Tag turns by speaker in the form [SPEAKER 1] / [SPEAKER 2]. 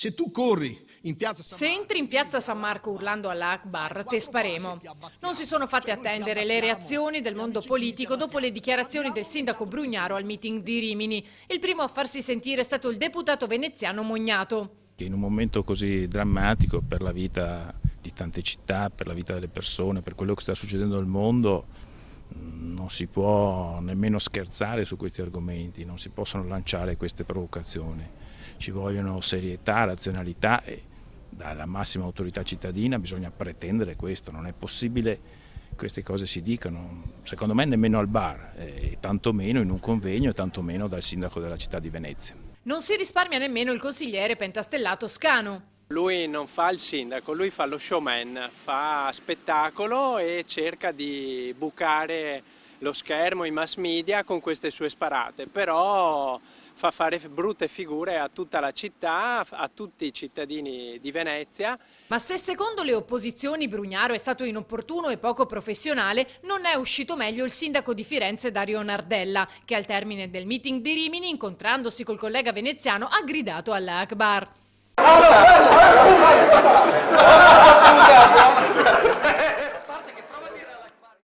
[SPEAKER 1] Se tu corri in piazza San
[SPEAKER 2] Se
[SPEAKER 1] Marco,
[SPEAKER 2] entri in piazza San Marco urlando Allah Akbar, te sparemo. Non si sono fatte attendere le reazioni del mondo politico dopo le dichiarazioni del sindaco Brugnaro al meeting di Rimini. Il primo a farsi sentire è stato il deputato veneziano Mognato.
[SPEAKER 3] In un momento così drammatico per la vita di tante città, per la vita delle persone, per quello che sta succedendo nel mondo, non si può nemmeno scherzare su questi argomenti, non si possono lanciare queste provocazioni. Ci vogliono serietà, razionalità e dalla massima autorità cittadina bisogna pretendere questo. Non è possibile che queste cose si dicano, secondo me nemmeno al bar, e tantomeno in un convegno e tantomeno dal sindaco della città di Venezia.
[SPEAKER 2] Non si risparmia nemmeno il consigliere pentastellato Scanu.
[SPEAKER 4] Lui non fa il sindaco, lui fa lo showman, fa spettacolo e cerca di bucare lo schermo, i mass media con queste sue sparate, però fa fare brutte figure a tutta la città, a tutti i cittadini di Venezia.
[SPEAKER 2] Ma se secondo le opposizioni Brugnaro è stato inopportuno e poco professionale, non è uscito meglio il sindaco di Firenze Dario Nardella, che al termine del meeting di Rimini, incontrandosi col collega veneziano, ha gridato Allah Akbar.